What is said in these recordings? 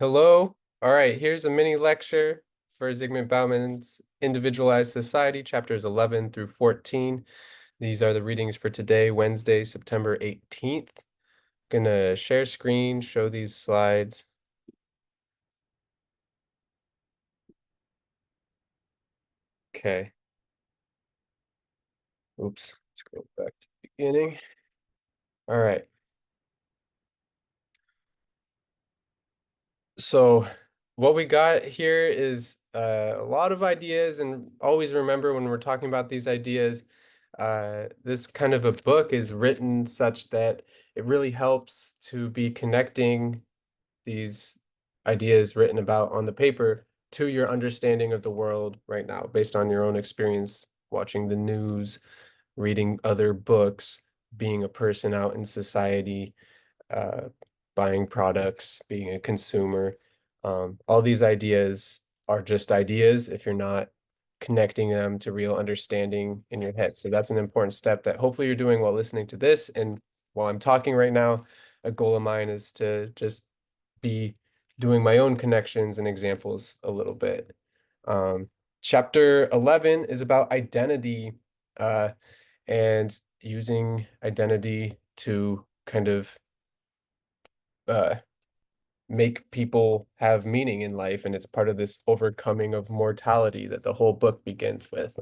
Hello. All right, here's a mini lecture for Zygmunt Bauman's Individualized Society, chapters 11 through 14. These are the readings for today, Wednesday, September 18th. Gonna share screen, show these slides. Okay. Oops. Let's go back to the beginning. All right. So what we got here is a lot of ideas, and always remember when we're talking about these ideas, this kind of a book is written such that it really helps to be connecting these ideas written about on the paper to your understanding of the world right now, based on your own experience watching the news, reading other books, being a person out in society, uh, buying products, being a consumer. All these ideas are just ideas if you're not connecting them to real understanding in your head. So that's an important step that hopefully you're doing while listening to this. And while I'm talking right now, a goal of mine is to just be doing my own connections and examples a little bit. Um, Chapter 11 is about identity and using identity to kind of uh, make people have meaning in life, and it's part of this overcoming of mortality that the whole book begins with.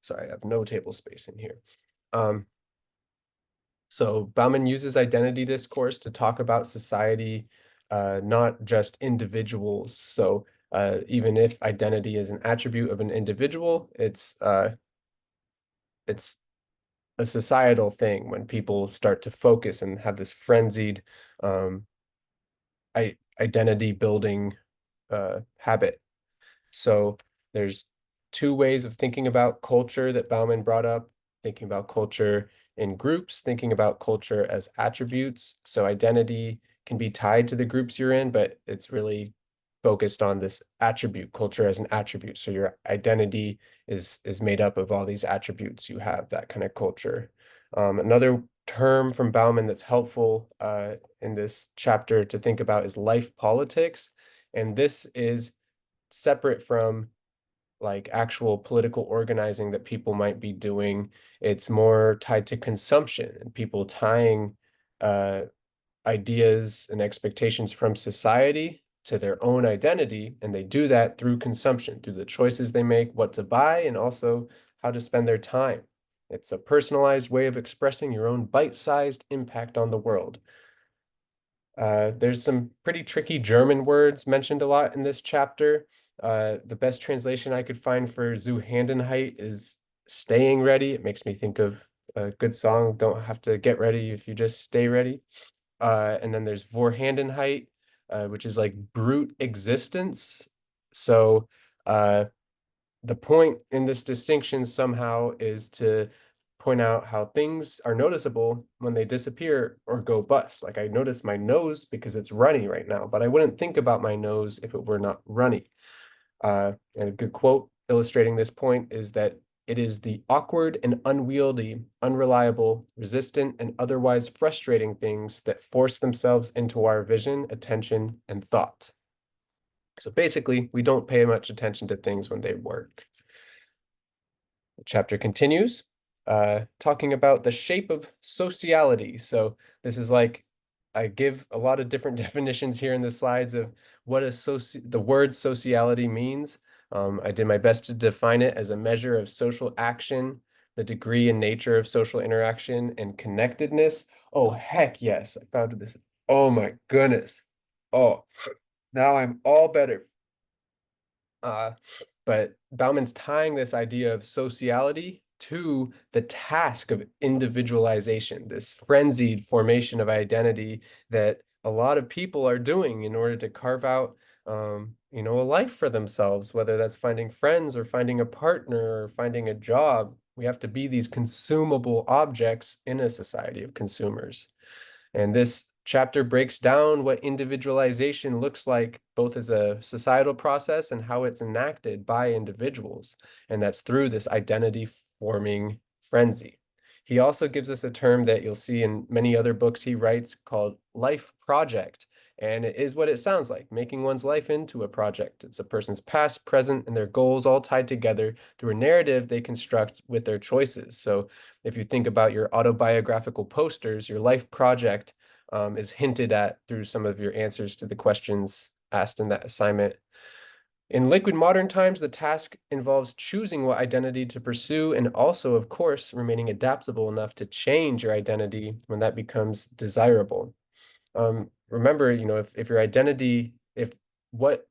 Sorry, I have no table space in here. Um, so Bauman uses identity discourse to talk about society, not just individuals. So even if identity is an attribute of an individual, it's a societal thing when people start to focus and have this frenzied um, identity building habit. So there's two ways of thinking about culture that Bauman brought up, thinking about culture in groups, thinking about culture as attributes. So identity can be tied to the groups you're in, but it's really focused on this attribute, culture as an attribute. So your identity is made up of all these attributes you have, that kind of culture. Another term from Bauman that's helpful in this chapter to think about is life politics. And this is separate from like actual political organizing that people might be doing. It's more tied to consumption and people tying uh, ideas and expectations from society to their own identity. And they do that through consumption, through the choices they make, what to buy, and also how to spend their time. It's a personalized way of expressing your own bite-sized impact on the world. There's some pretty tricky German words mentioned a lot in this chapter. The best translation I could find for Zuhandenheit is staying ready. It makes me think of a good song, Don't Have to Get Ready If You Just Stay Ready. And then there's Vorhandenheit, which is like brute existence. So uh, the point in this distinction somehow is to point out how things are noticeable when they disappear or go bust. Like I notice my nose because it's runny right now, but I wouldn't think about my nose if it were not runny. And a good quote illustrating this point is that it is the awkward and unwieldy, unreliable, resistant, and otherwise frustrating things that force themselves into our vision, attention, and thought. So basically, we don't pay much attention to things when they work. The chapter continues, talking about the shape of sociality. So this is like, I give a lot of different definitions here in the slides of what the word sociality means. I did my best to define it as a measure of social action, the degree and nature of social interaction, and connectedness. Oh, heck yes, I found this. Oh my goodness. Oh, now I'm all better. Uh, but Bauman's tying this idea of sociality to the task of individualization, this frenzied formation of identity that a lot of people are doing in order to carve out, a life for themselves, whether that's finding friends or finding a partner or finding a job. We have to be these consumable objects in a society of consumers. And this chapter breaks down what individualization looks like, both as a societal process and how it's enacted by individuals. And that's through this identity forming frenzy. He also gives us a term that you'll see in many other books he writes called life project. And it is what it sounds like, making one's life into a project. It's a person's past, present, and their goals all tied together through a narrative they construct with their choices. So if you think about your autobiographical posters, your life project is hinted at through some of your answers to the questions asked in that assignment. In liquid modern times, the task involves choosing what identity to pursue and also, of course, remaining adaptable enough to change your identity when that becomes desirable. Remember, if your identity, if what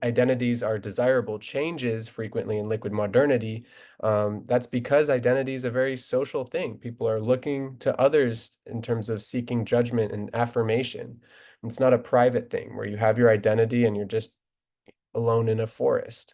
identities are desirable changes frequently in liquid modernity, that's because identity is a very social thing. People are looking to others in terms of seeking judgment and affirmation. It's not a private thing where you have your identity and you're just alone in a forest.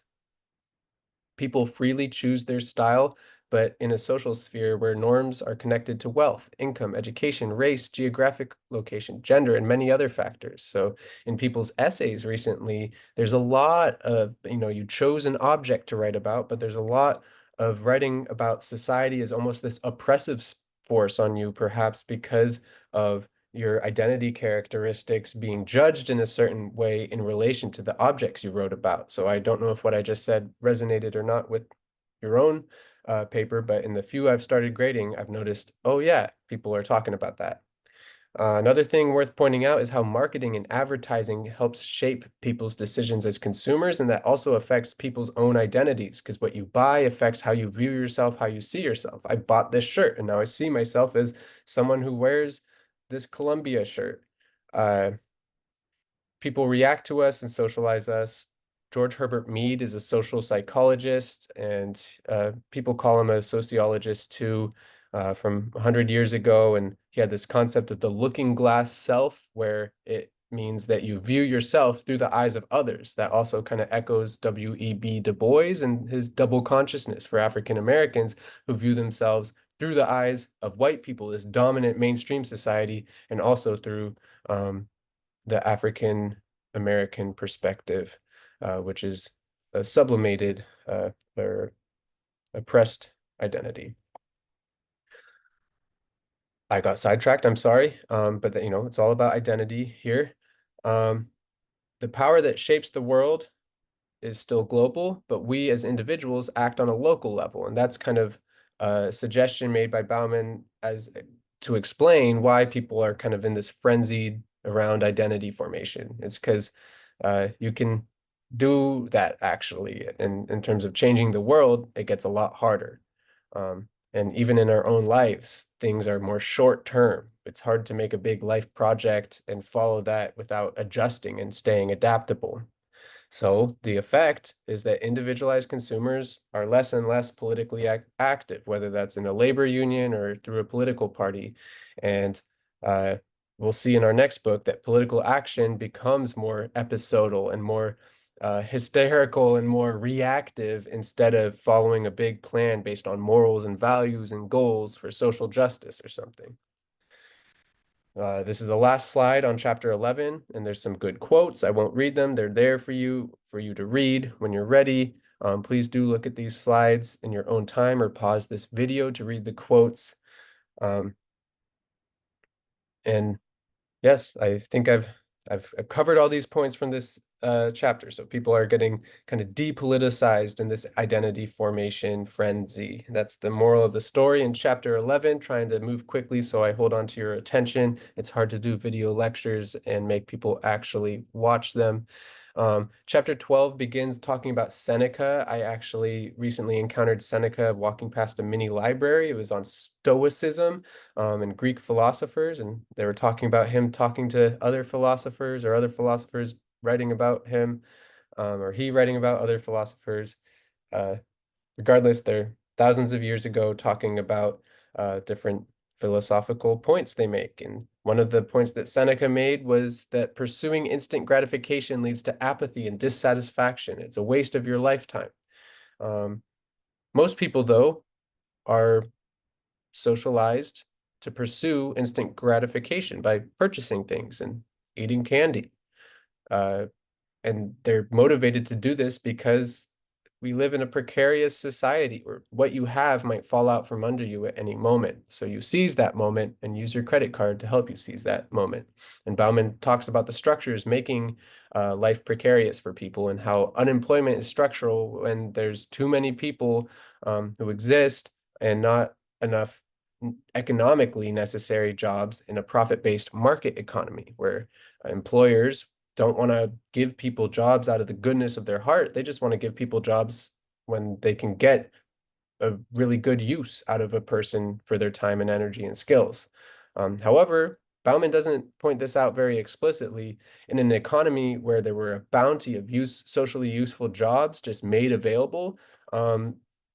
People freely choose their style, but in a social sphere where norms are connected to wealth, income, education, race, geographic location, gender, and many other factors. So in people's essays recently, there's a lot of, you chose an object to write about, but there's a lot of writing about society as almost this oppressive force on you, perhaps because of your identity characteristics being judged in a certain way in relation to the objects you wrote about. So I don't know if what I just said resonated or not with your own paper, but in the few I've started grading, I've noticed, oh yeah, people are talking about that. Another thing worth pointing out is how marketing and advertising helps shape people's decisions as consumers, and that also affects people's own identities, because what you buy affects how you view yourself, how you see yourself. I bought this shirt, and now I see myself as someone who wears this Columbia shirt. Uh, People react to us and socialize us. George Herbert Mead is a social psychologist, and people call him a sociologist too, from 100 years ago. And he had this concept of the looking glass self, where it means that you view yourself through the eyes of others. That also kind of echoes W.E.B. Du Bois and his double consciousness for African Americans who view themselves through the eyes of white people, this dominant mainstream society, and also through the African American perspective, which is a sublimated or oppressed identity. I got sidetracked, I'm sorry, but it's all about identity here. Um, the power that shapes the world is still global, but we as individuals act on a local level. And that's kind of a suggestion made by Bauman as to explain why people are kind of in this frenzied around identity formation. It's because you can do that actually. And in terms of changing the world, it gets a lot harder. And even in our own lives, things are more short term. It's hard to make a big life project and follow that without adjusting and staying adaptable. So the effect is that individualized consumers are less and less politically active, whether that's in a labor union or through a political party. And uh, we'll see in our next book that political action becomes more episodal and more hysterical and more reactive instead of following a big plan based on morals and values and goals for social justice or something. This is the last slide on chapter 11, and there's some good quotes. I won't read them. They're there for you to read when you're ready. Please do look at these slides in your own time or pause this video to read the quotes. And yes, I think I've covered all these points from this chapter. So people are getting kind of depoliticized in this identity formation frenzy. That's the moral of the story in chapter 11, trying to move quickly so I hold on to your attention. It's hard to do video lectures and make people actually watch them. Chapter 12 begins talking about Seneca. I actually recently encountered Seneca walking past a mini library. It was on Stoicism and Greek philosophers, and they were talking about him talking to other philosophers or other philosophers writing about him, or he writing about other philosophers. Uh, Regardless, they're thousands of years ago talking about different philosophical points they make. And one of the points that Seneca made was that pursuing instant gratification leads to apathy and dissatisfaction. It's a waste of your lifetime. Um, Most people, though, are socialized to pursue instant gratification by purchasing things and eating candy. Uh, and they're motivated to do this because we live in a precarious society where what you have might fall out from under you at any moment. So you seize that moment and use your credit card to help you seize that moment. And Bauman talks about the structures making life precarious for people and how unemployment is structural when there's too many people who exist and not enough economically necessary jobs in a profit-based market economy where employers don't want to give people jobs out of the goodness of their heart. They just want to give people jobs when they can get a really good use out of a person for their time and energy and skills. However, Bauman doesn't point this out very explicitly. In an economy where there were a bounty of socially useful jobs just made available,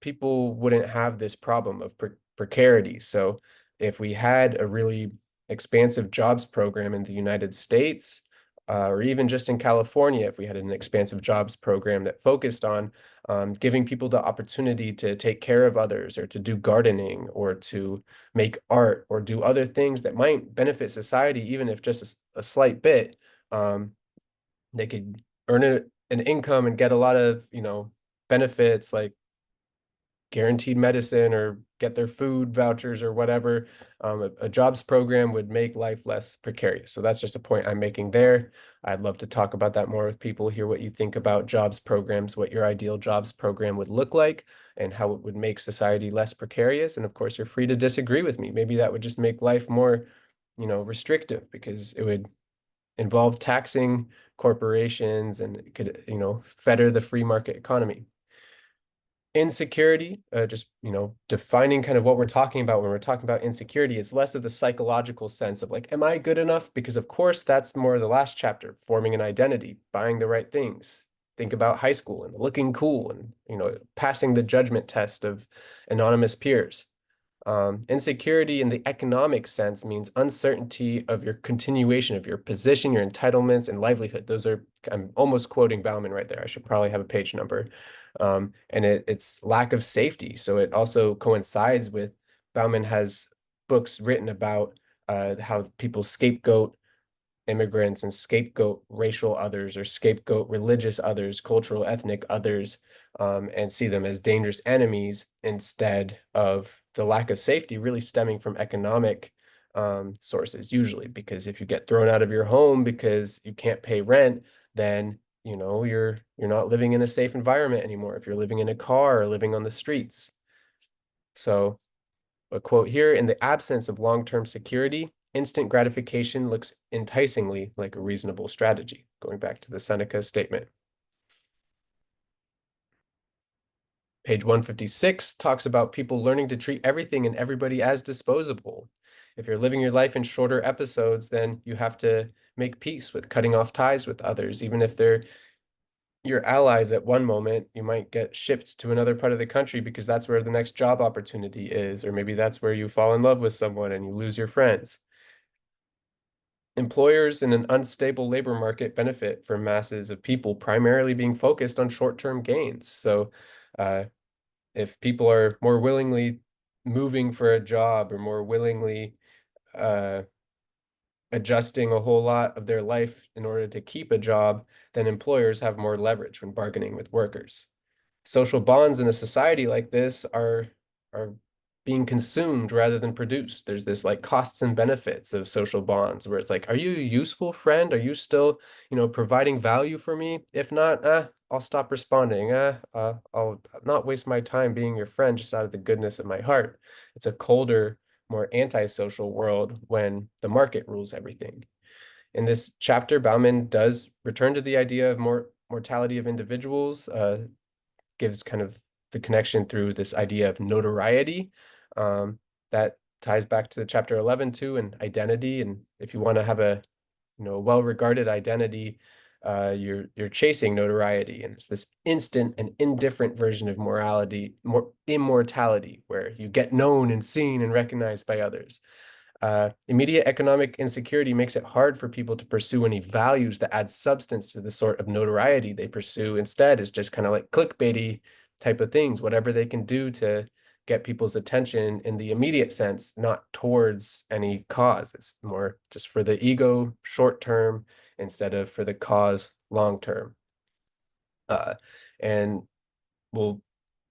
people wouldn't have this problem of precarity. So if we had a really expansive jobs program in the United States, or even just in California, if we had an expansive jobs program that focused on giving people the opportunity to take care of others or to do gardening or to make art or do other things that might benefit society, even if just a slight bit, they could earn an income and get a lot of, benefits like guaranteed medicine or get their food vouchers or whatever. A jobs program would make life less precarious. So that's just a point I'm making there. I'd love to talk about that more with people, hear what you think about jobs programs, what your ideal jobs program would look like, and how it would make society less precarious. And of course, you're free to disagree with me. Maybe that would just make life more, restrictive because it would involve taxing corporations and it could, fetter the free market economy. Insecurity, just, defining kind of what we're talking about when we're talking about insecurity, it's less of the psychological sense of like, am I good enough? Because of course, that's more the last chapter, forming an identity, buying the right things. Think about high school and looking cool and, passing the judgment test of anonymous peers. Insecurity in the economic sense means uncertainty of your continuation of your position, your entitlements, and livelihood. Those are, I'm almost quoting Bauman right there. I should probably have a page number. And it's lack of safety. So it also coincides with Bauman has books written about how people scapegoat immigrants and scapegoat racial others or scapegoat religious others, cultural, ethnic others, and see them as dangerous enemies instead of the lack of safety really stemming from economic sources, usually. Because if you get thrown out of your home because you can't pay rent, then you're not living in a safe environment anymore if you're living in a car or living on the streets. So a quote here, in the absence of long-term security, instant gratification looks enticingly like a reasonable strategy, going back to the Seneca statement. Page 156 talks about people learning to treat everything and everybody as disposable. If you're living your life in shorter episodes, then you have to make peace with cutting off ties with others, even if they're your allies at one moment, you might get shipped to another part of the country because that's where the next job opportunity is, or maybe that's where you fall in love with someone and you lose your friends. Employers in an unstable labor market benefit from masses of people primarily being focused on short-term gains. So if people are more willingly moving for a job or more willingly uh, adjusting a whole lot of their life in order to keep a job, then employers have more leverage when bargaining with workers. Social bonds in a society like this are being consumed rather than produced. There's this like costs and benefits of social bonds where it's like, are you a useful friend? Are you still, providing value for me? If not, I'll stop responding. I'll not waste my time being your friend just out of the goodness of my heart. It's a colder, more antisocial world when the market rules everything. In this chapter, Bauman does return to the idea of mortality of individuals, gives kind of the connection through this idea of notoriety. That ties back to chapter 11 too, and identity. And if you want to have a well-regarded identity, you're chasing notoriety, and it's this instant and indifferent version of immortality, where you get known and seen and recognized by others. Immediate economic insecurity makes it hard for people to pursue any values that add substance to the sort of notoriety they pursue. Instead, it's just kind of like clickbaity type of things, whatever they can do to get people's attention in the immediate sense, not towards any cause. It's more just for the ego short term instead of for the cause long term. And we'll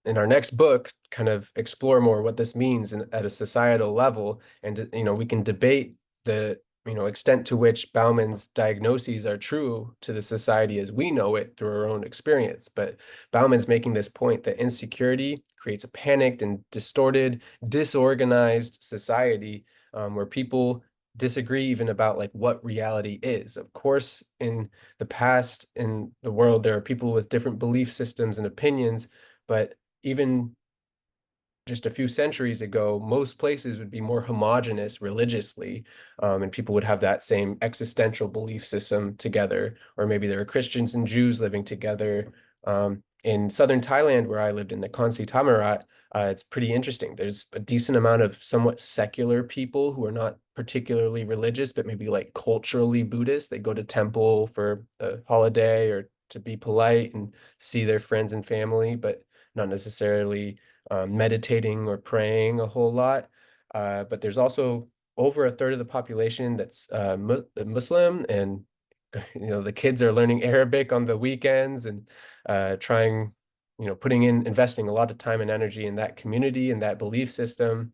in our next book kind of explore more what this means at a societal level, and we can debate the extent to which Bauman's diagnoses are true to the society as we know it through our own experience. But Bauman's making this point that insecurity creates a panicked and distorted, disorganized society, where people disagree even about like what reality is. Of course, in the past in the world, there are people with different belief systems and opinions, but even just a few centuries ago, most places would be more homogenous religiously, and people would have that same existential belief system together, or maybe there were Christians and Jews living together. In southern Thailand, where I lived in the Khonsi Thammarat, it's pretty interesting. There's a decent amount of somewhat secular people who are not particularly religious, but maybe like culturally Buddhist. They go to temple for a holiday or to be polite and see their friends and family, but not necessarily meditating or praying a whole lot. But there's also over a third of the population that's Muslim, and the kids are learning Arabic on the weekends and trying, investing a lot of time and energy in that community and that belief system.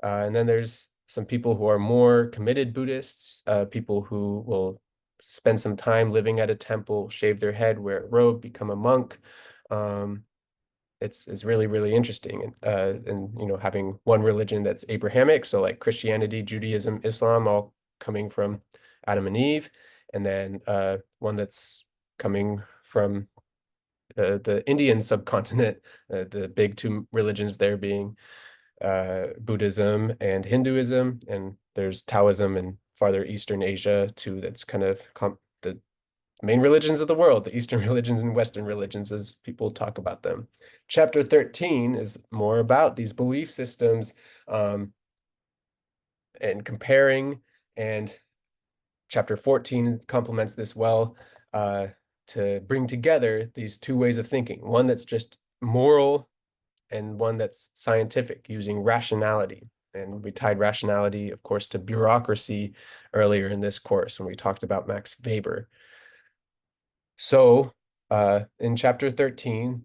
And then there's some people who are more committed Buddhists, people who will spend some time living at a temple, shave their head, wear a robe, become a monk. Um, it's really, really interesting. And having one religion that's Abrahamic, so like Christianity, Judaism, Islam, all coming from Adam and Eve, and then one that's coming from the Indian subcontinent, the big two religions there being Buddhism and Hinduism, and there's Taoism in farther Eastern Asia too. That's kind of the main religions of the world, the Eastern religions and Western religions, as people talk about them. Chapter 13 is more about these belief systems, and comparing, and chapter 14 complements this well, to bring together these two ways of thinking, one that's just moral and one that's scientific, using rationality. And we tied rationality, of course, to bureaucracy earlier in this course when we talked about Max Weber. So in chapter 13,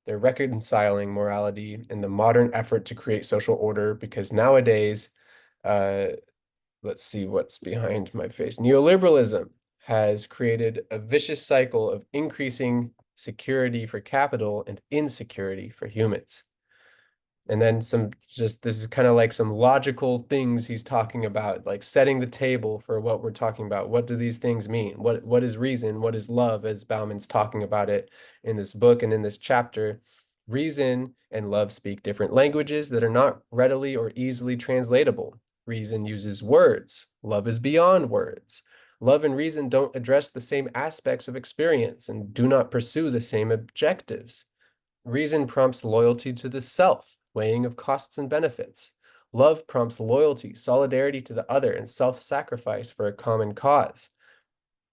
they're reconciling morality in the modern effort to create social order, because nowadays, uh, let's see what's behind my face. Neoliberalism has created a vicious cycle of increasing security for capital and insecurity for humans. And then this is kind of like some logical things he's talking about, like setting the table for what we're talking about. What do these things mean? What is reason? What is love, as Bauman's talking about it in this book and in this chapter? Reason and love speak different languages that are not readily or easily translatable. Reason uses words. Love is beyond words. Love and reason don't address the same aspects of experience and do not pursue the same objectives. Reason prompts loyalty to the self, weighing of costs and benefits. Love prompts loyalty, solidarity to the other, and self-sacrifice for a common cause.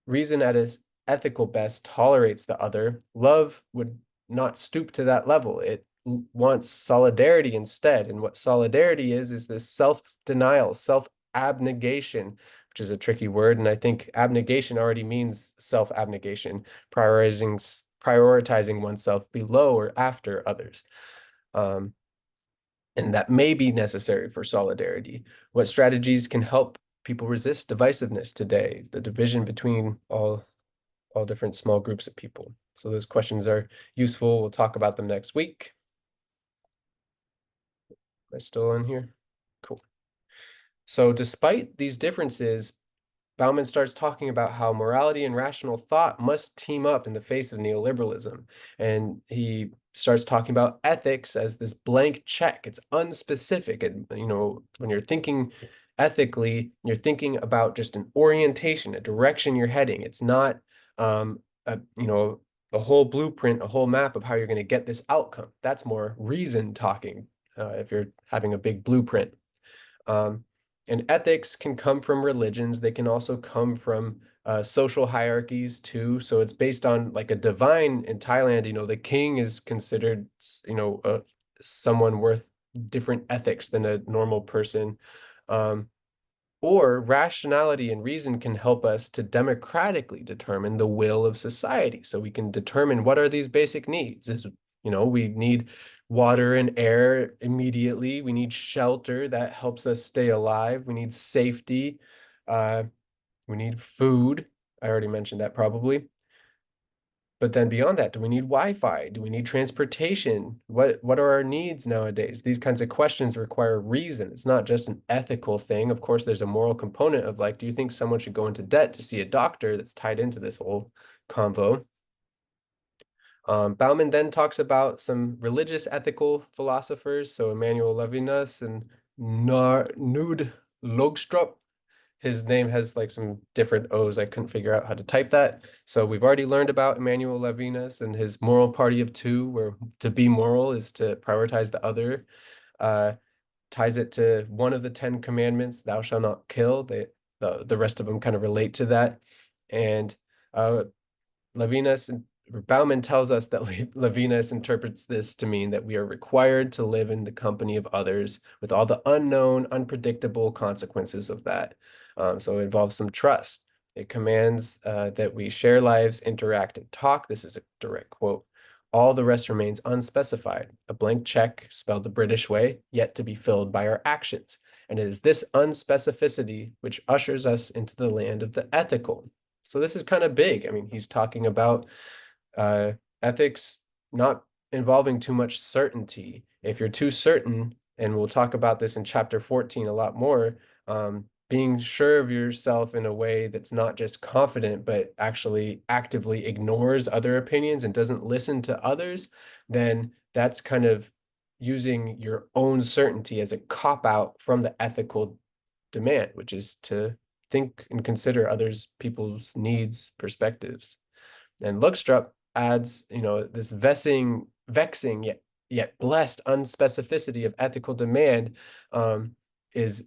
Reason at its ethical best tolerates the other. Love would not stoop to that level. It wants solidarity instead. And what solidarity is this self-denial, self-abnegation, which is a tricky word. And I think abnegation already means self-abnegation, prioritizing oneself below or after others. And that may be necessary for solidarity. What strategies can help people resist divisiveness today, the division between all different small groups of people? So those questions are useful. We'll talk about them next week. Am I still on here? Cool. So despite these differences, Bauman starts talking about how morality and rational thought must team up in the face of neoliberalism. And he starts talking about ethics as this blank check. It's unspecific. And, when you're thinking ethically, you're thinking about just an orientation, a direction you're heading. It's not, a whole blueprint, a whole map of how you're going to get this outcome. That's more reason talking, if you're having a big blueprint. And ethics can come from religions. They can also come from social hierarchies too. So it's based on like a divine in Thailand. The king is considered, someone worth different ethics than a normal person. Or rationality and reason can help us to democratically determine the will of society. So we can determine what are these basic needs. We need water and air immediately. We need shelter that helps us stay alive. We need safety. Uh, we need food. I already mentioned that probably. But then beyond that, do we need Wi-Fi? Do we need transportation? What are our needs nowadays? These kinds of questions require reason. It's not just an ethical thing. Of course, there's a moral component of like, do you think someone should go into debt to see a doctor that's tied into this whole convo? Bauman then talks about some religious ethical philosophers, so Emmanuel Levinas and Nud Logstrup. His name has like some different O's. I couldn't figure out how to type that. So we've already learned about Emmanuel Levinas and his moral party of two, where to be moral is to prioritize the other. Uh, Ties it to one of the Ten Commandments, thou shalt not kill. The rest of them kind of relate to that. And uh, Levinas and Bauman tells us that Levinas interprets this to mean that we are required to live in the company of others with all the unknown, unpredictable consequences of that. So it involves some trust. It commands that we share lives, interact, and talk. This is a direct quote. All the rest remains unspecified, a blank check spelled the British way, yet to be filled by our actions. And it is this unspecificity which ushers us into the land of the ethical. So this is kind of big. I mean, he's talking about uh, ethics not involving too much certainty. If you're too certain, and we'll talk about this in chapter 14 a lot more, being sure of yourself in a way that's not just confident, but actually actively ignores other opinions and doesn't listen to others, then that's kind of using your own certainty as a cop out from the ethical demand, which is to think and consider others people's needs, perspectives. And Lookstrup adds, this vexing yet blessed unspecificity of ethical demand is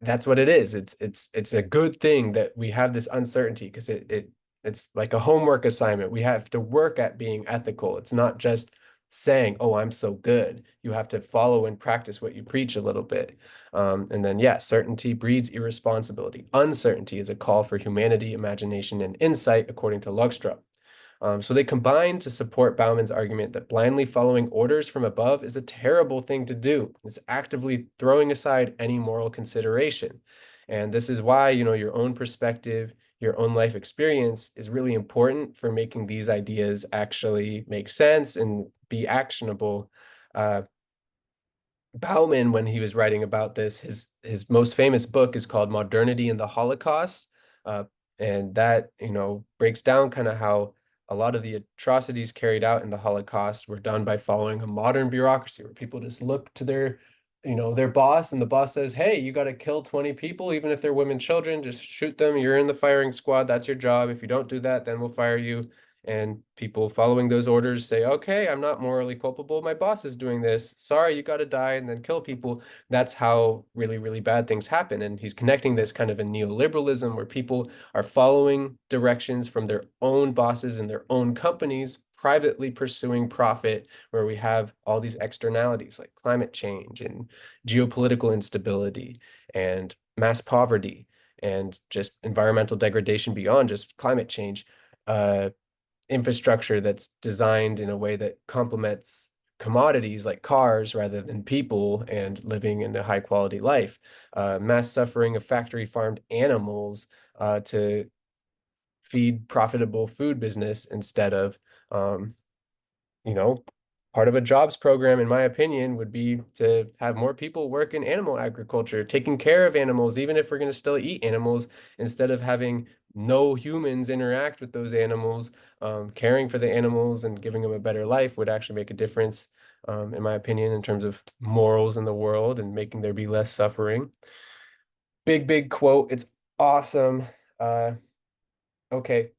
that's what it is. It's a good thing that we have this uncertainty because it's like a homework assignment. We have to work at being ethical. It's not just saying, "Oh, I'm so good." You have to follow and practice what you preach a little bit. And then, yeah, certainty breeds irresponsibility. Uncertainty is a call for humanity, imagination, and insight, according to Lugstrup. So they combine to support Bauman's argument that blindly following orders from above is a terrible thing to do. It's actively throwing aside any moral consideration. And this is why, your own perspective, your own life experience is really important for making these ideas actually make sense and be actionable. Uh, Bauman, when he was writing about this, his most famous book is called Modernity and the Holocaust. Uh, and that, breaks down kind of how a lot of the atrocities carried out in the Holocaust were done by following a modern bureaucracy where people just look to their boss, and the boss says, "Hey, you got to kill 20 people, even if they're women, children, just shoot them. You're in the firing squad. That's your job. If you don't do that, then we'll fire you." And people following those orders say, "Okay, I'm not morally culpable. My boss is doing this. Sorry, you got to die," and then kill people. That's how really, really bad things happen. And he's connecting this kind of a neoliberalism where people are following directions from their own bosses and their own companies, privately pursuing profit, where we have all these externalities like climate change and geopolitical instability and mass poverty and just environmental degradation beyond just climate change. Infrastructure that's designed in a way that complements commodities like cars rather than people and living in a high quality life. Mass suffering of factory farmed animals to feed profitable food business instead of you know, part of a jobs program, in my opinion, would be to have more people work in animal agriculture, taking care of animals, even if we're going to still eat animals, instead of having no humans interact with those animals. Caring for the animals and giving them a better life would actually make a difference, in my opinion, in terms of morals in the world and making there be less suffering. Big, big quote. It's awesome. Uh, okay.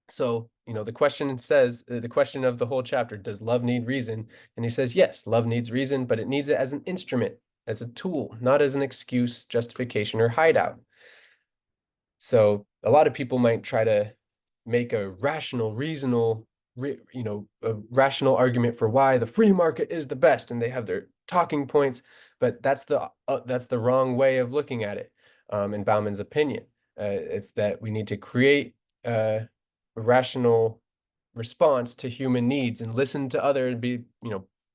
So, the question says, the question of the whole chapter, does love need reason? And he says, yes, love needs reason, but it needs it as an instrument, as a tool, not as an excuse, justification, or hideout. So a lot of people might try to make a rational, a rational argument for why the free market is the best, and they have their talking points, but that's the wrong way of looking at it, in Bauman's opinion. It's that we need to create rational response to human needs and listen to other and be,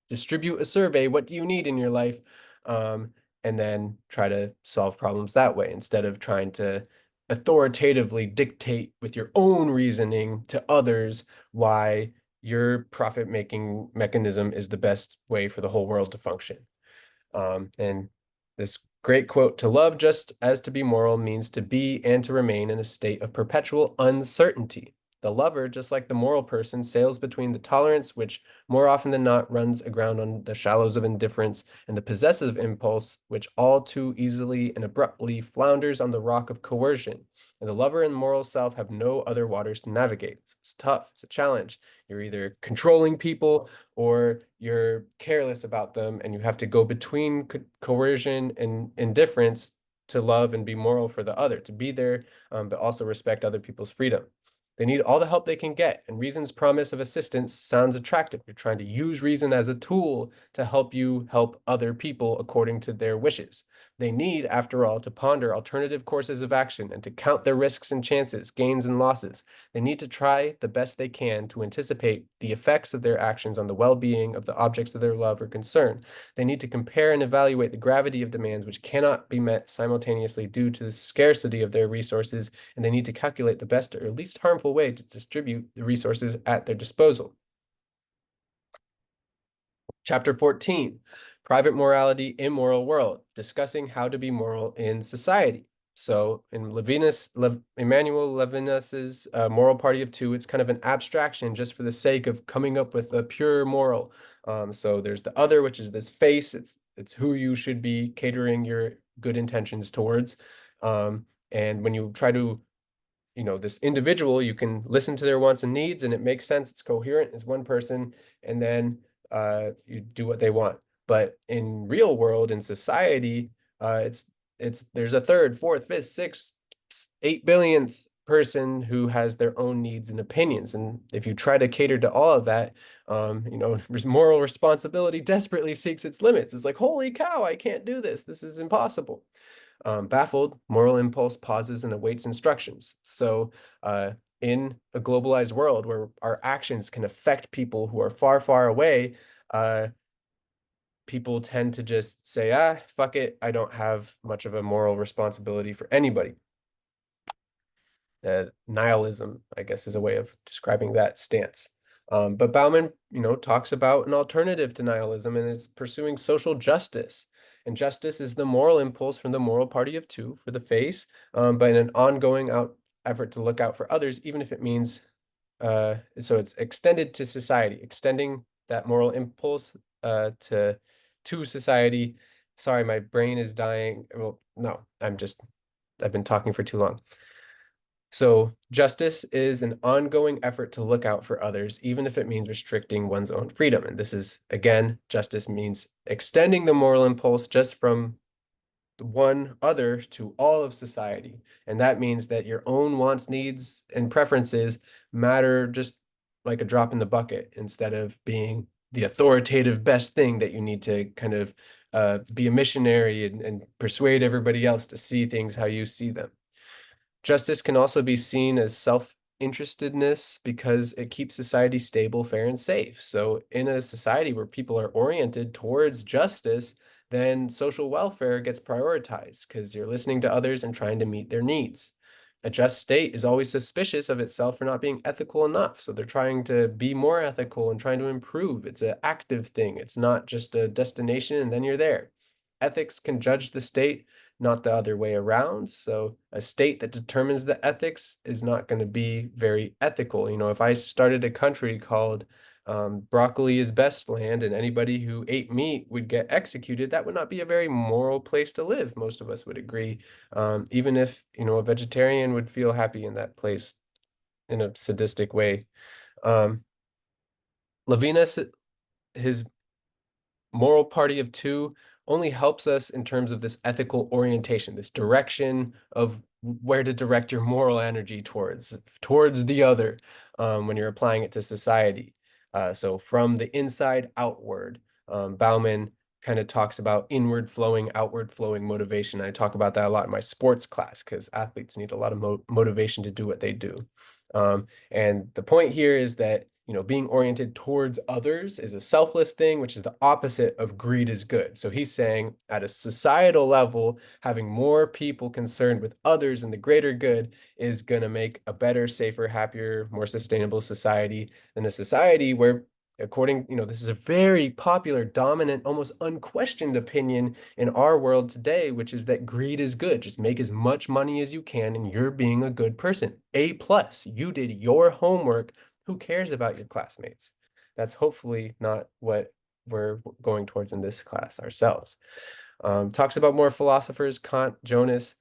distribute a survey. What do you need in your life? Um, and then try to solve problems that way instead of trying to authoritatively dictate with your own reasoning to others why your profit-making mechanism is the best way for the whole world to function. And this great quote, to love just as to be moral means to be and to remain in a state of perpetual uncertainty. The lover, just like the moral person, sails between the tolerance, which more often than not runs aground on the shallows of indifference, and the possessive impulse, which all too easily and abruptly flounders on the rock of coercion. And the lover and the moral self have no other waters to navigate. So it's tough, it's a challenge. You're either controlling people or you're careless about them and you have to go between coercion and indifference to love and be moral for the other, to be there, but also respect other people's freedom. They need all the help they can get, and reason's promise of assistance sounds attractive. You're trying to use reason as a tool to help you help other people according to their wishes. They need, after all, to ponder alternative courses of action and to count their risks and chances, gains and losses. They need to try the best they can to anticipate the effects of their actions on the well-being of the objects of their love or concern. They need to compare and evaluate the gravity of demands which cannot be met simultaneously due to the scarcity of their resources, and they need to calculate the best or least harmful way to distribute the resources at their disposal. Chapter 14, Private Morality, Immoral World, discussing how to be moral in society. So in Emmanuel Levinas's Moral Party of Two, it's kind of an abstraction just for the sake of coming up with a pure moral. So there's the other, which is this face. It's who you should be catering your good intentions towards. And when you try to this individual, you can listen to their wants and needs, and it makes sense. It's coherent. It's one person, and then you do what they want. But in real world, in society, it's there's a third, fourth, fifth, sixth, 8 billionth person who has their own needs and opinions. And if you try to cater to all of that, moral responsibility desperately seeks its limits. It's like, holy cow, I can't do this. This is impossible. Baffled, moral impulse pauses and awaits instructions. So in a globalized world where our actions can affect people who are far, far away, people tend to just say, fuck it, I don't have much of a moral responsibility for anybody. Nihilism, I guess, is a way of describing that stance. But Bauman, talks about an alternative to nihilism, and it's pursuing social justice. And justice is the moral impulse from the moral party of two for the face, but in an ongoing effort to look out for others, even if it means, so it's extended to society, extending that moral impulse to society. Sorry, my brain is dying. Well, no, I've been talking for too long. So justice is an ongoing effort to look out for others, even if it means restricting one's own freedom. And this is, again, justice means extending the moral impulse just from one other to all of society. And that means that your own wants, needs, and preferences matter just like a drop in the bucket instead of being the authoritative best thing that you need to kind of be a missionary and persuade everybody else to see things how you see them. Justice can also be seen as self-interestedness because it keeps society stable, fair, and safe. So in a society where people are oriented towards justice, then social welfare gets prioritized because you're listening to others and trying to meet their needs. A just state is always suspicious of itself for not being ethical enough. So they're trying to be more ethical and trying to improve. It's an active thing. It's not just a destination and then you're there. Ethics can judge the state, not the other way around. So a state that determines the ethics is not going to be very ethical. If I started a country called broccoli is best land and anybody who ate meat would get executed, that would not be a very moral place to live. Most of us would agree. Even if, a vegetarian would feel happy in that place in a sadistic way. Levinas, his moral party of two only helps us in terms of this ethical orientation, this direction of where to direct your moral energy towards the other when you're applying it to society. So from the inside outward, Bauman kind of talks about inward flowing, outward flowing motivation. I talk about that a lot in my sports class because athletes need a lot of motivation to do what they do. And the point here is that being oriented towards others is a selfless thing, which is the opposite of greed is good. So he's saying at a societal level, having more people concerned with others and the greater good is going to make a better, safer, happier, more sustainable society than a society where, according, this is a very popular, dominant, almost unquestioned opinion in our world today, which is that greed is good. Just make as much money as you can and you're being a good person. A plus, you did your homework. Who cares about your classmates? That's hopefully not what we're going towards in this class ourselves. Talks about more philosophers, Kant, Jonas,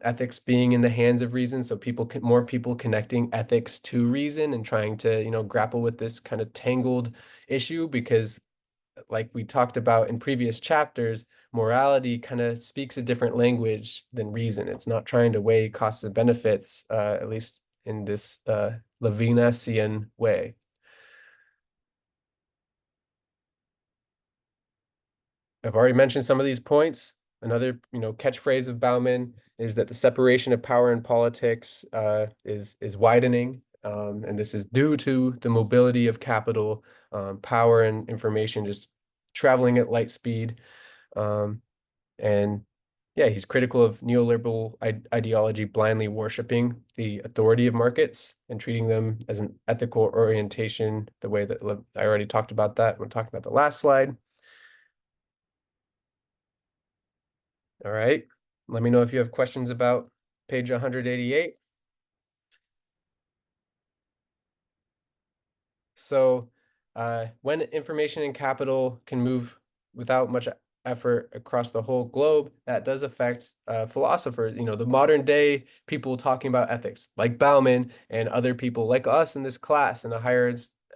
ethics being in the hands of reason. So more people connecting ethics to reason and trying to, grapple with this kind of tangled issue because like we talked about in previous chapters, morality kind of speaks a different language than reason. It's not trying to weigh costs and benefits, at least in this Levinasian way. I've already mentioned some of these points. Another, catchphrase of Bauman is that the separation of power in politics is widening, and this is due to the mobility of capital, power, and information just traveling at light speed. Um, and yeah, he's critical of neoliberal ideology blindly worshiping the authority of markets and treating them as an ethical orientation, the way that I already talked about that when talking about the last slide. All right. Let me know if you have questions about page 188. So when information and capital can move without much effort across the whole globe, that does affect philosophers, the modern day people talking about ethics, like Bauman and other people like us in this class in a higher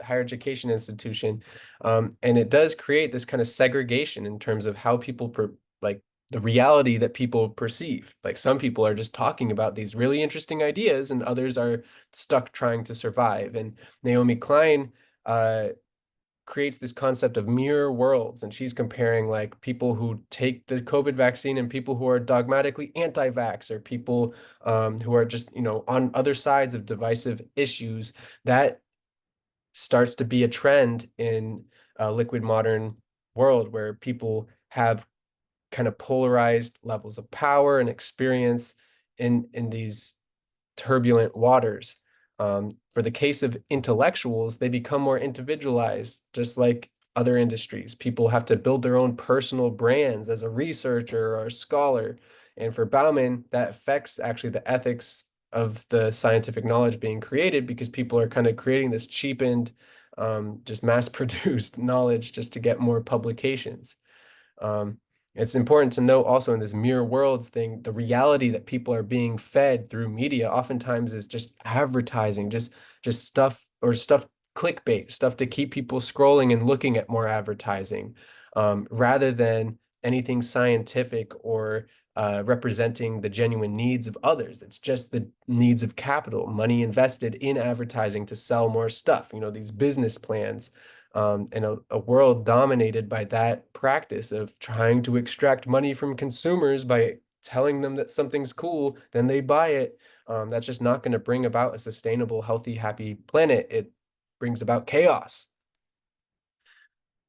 education institution. And it does create this kind of segregation in terms of how people like the reality that people perceive. Like some people are just talking about these really interesting ideas and others are stuck trying to survive. And Naomi Klein uh, creates this concept of mirror worlds, and she's comparing like people who take the COVID vaccine and people who are dogmatically anti-vax, or people who are just on other sides of divisive issues. That starts to be a trend in a liquid modern world where people have kind of polarized levels of power and experience in these turbulent waters. For the case of intellectuals, they become more individualized, just like other industries. People have to build their own personal brands as a researcher or a scholar. And for Bauman, that affects actually the ethics of the scientific knowledge being created because people are kind of creating this cheapened, just mass-produced knowledge just to get more publications. Um, it's important to note also in this mirror worlds thing, the reality that people are being fed through media oftentimes is just advertising, just stuff clickbait, stuff to keep people scrolling and looking at more advertising, rather than anything scientific or representing the genuine needs of others. It's just the needs of capital, money invested in advertising to sell more stuff, these business plans, in a world dominated by that practice of trying to extract money from consumers by telling them that something's cool, then they buy it. That's just not going to bring about a sustainable, healthy, happy planet. It brings about chaos,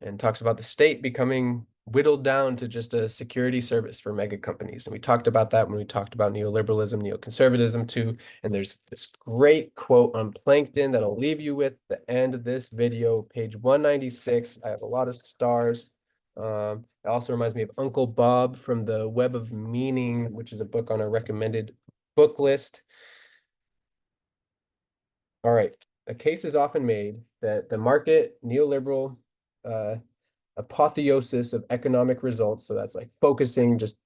and talks about the state becoming whittled down to just a security service for mega companies. And we talked about that when we talked about neoliberalism, neoconservatism too. And there's this great quote on Plankton that I'll leave you with at the end of this video, page 196. I have a lot of stars. It also reminds me of Uncle Bob from the Web of Meaning, which is a book on our recommended book list. All right. A case is often made that the market neoliberal apotheosis of economic results. So that's like focusing, just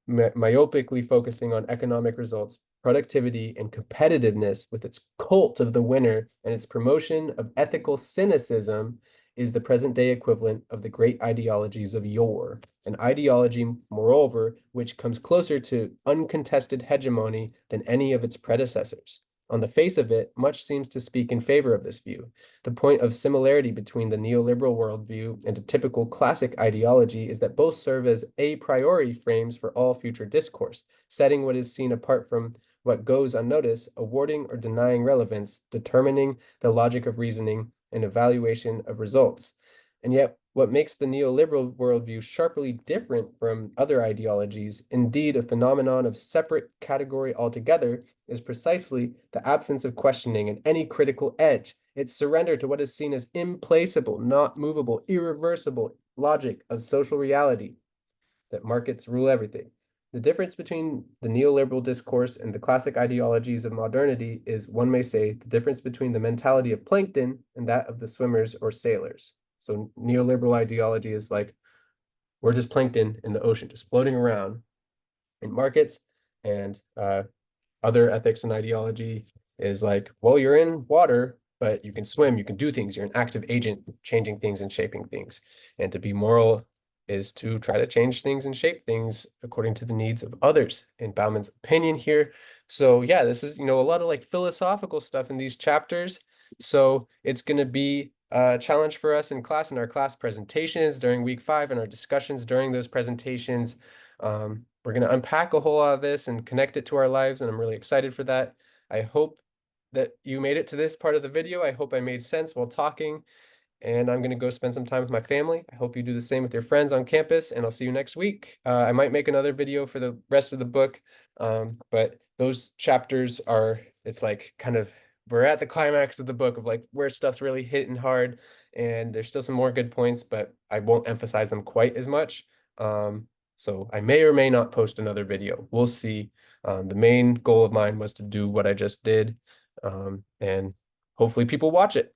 myopically focusing on economic results, productivity, and competitiveness with its cult of the winner and its promotion of ethical cynicism is the present day equivalent of the great ideologies of yore, an ideology, moreover, which comes closer to uncontested hegemony than any of its predecessors. On the face of it, much seems to speak in favor of this view. The point of similarity between the neoliberal worldview and a typical classic ideology is that both serve as a priori frames for all future discourse, setting what is seen apart from what goes unnoticed, awarding or denying relevance, determining the logic of reasoning, and evaluation of results. And yet, what makes the neoliberal worldview sharply different from other ideologies, indeed a phenomenon of separate category altogether, is precisely the absence of questioning and any critical edge. Its surrender to what is seen as implacable, not movable, irreversible logic of social reality, that markets rule everything. The difference between the neoliberal discourse and the classic ideologies of modernity is, one may say, the difference between the mentality of plankton and that of the swimmers or sailors. So neoliberal ideology is like, we're just plankton in the ocean, just floating around in markets. And other ethics and ideology is like, well, you're in water, but you can swim, you can do things, you're an active agent, changing things and shaping things. And to be moral is to try to change things and shape things according to the needs of others, in Bauman's opinion here. So yeah, this is, a lot of like philosophical stuff in these chapters. So it's going to be a challenge for us in class, in our class presentations during week 5 and our discussions during those presentations. We're going to unpack a whole lot of this and connect it to our lives, and I'm really excited for that. I hope that you made it to this part of the video. I hope I made sense while talking, and I'm going to go spend some time with my family. I hope you do the same with your friends on campus, and I'll see you next week. I might make another video for the rest of the book, but those chapters are, it's like kind of, we're at the climax of the book of like where stuff's really hitting hard, and there's still some more good points, but I won't emphasize them quite as much. So I may or may not post another video. We'll see. The main goal of mine was to do what I just did, and hopefully people watch it.